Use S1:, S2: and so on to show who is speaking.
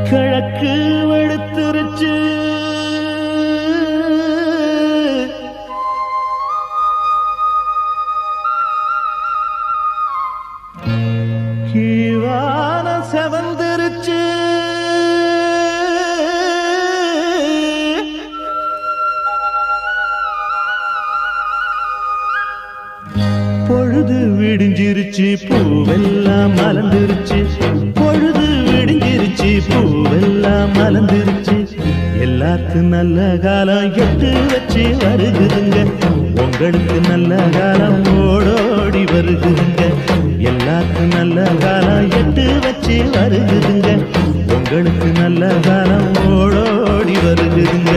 S1: கிழக்கு வெளுத்துருச்சு கீழான செவந்திருச்சு பொழுது விடிஞ்சிருச்சு பூவெல்லாம் மலர்ந்துருச்சு பொழுது விடிஞ்சிருச்சு பூவெல்லாம் மலர்ந்துருச்சு எல்லாருக்கும் நல்ல காலம் எட்டு வச்சு வருகுதுங்க உங்களுக்கு நல்ல காலம் ஓடோடி வருகுதுங்க எல்லாருக்கும் நல்ல காலம் எட்டு வச்சு வருகுதுங்க உங்களுக்கு நல்ல காலம் ஓடோடி வருகுதுங்க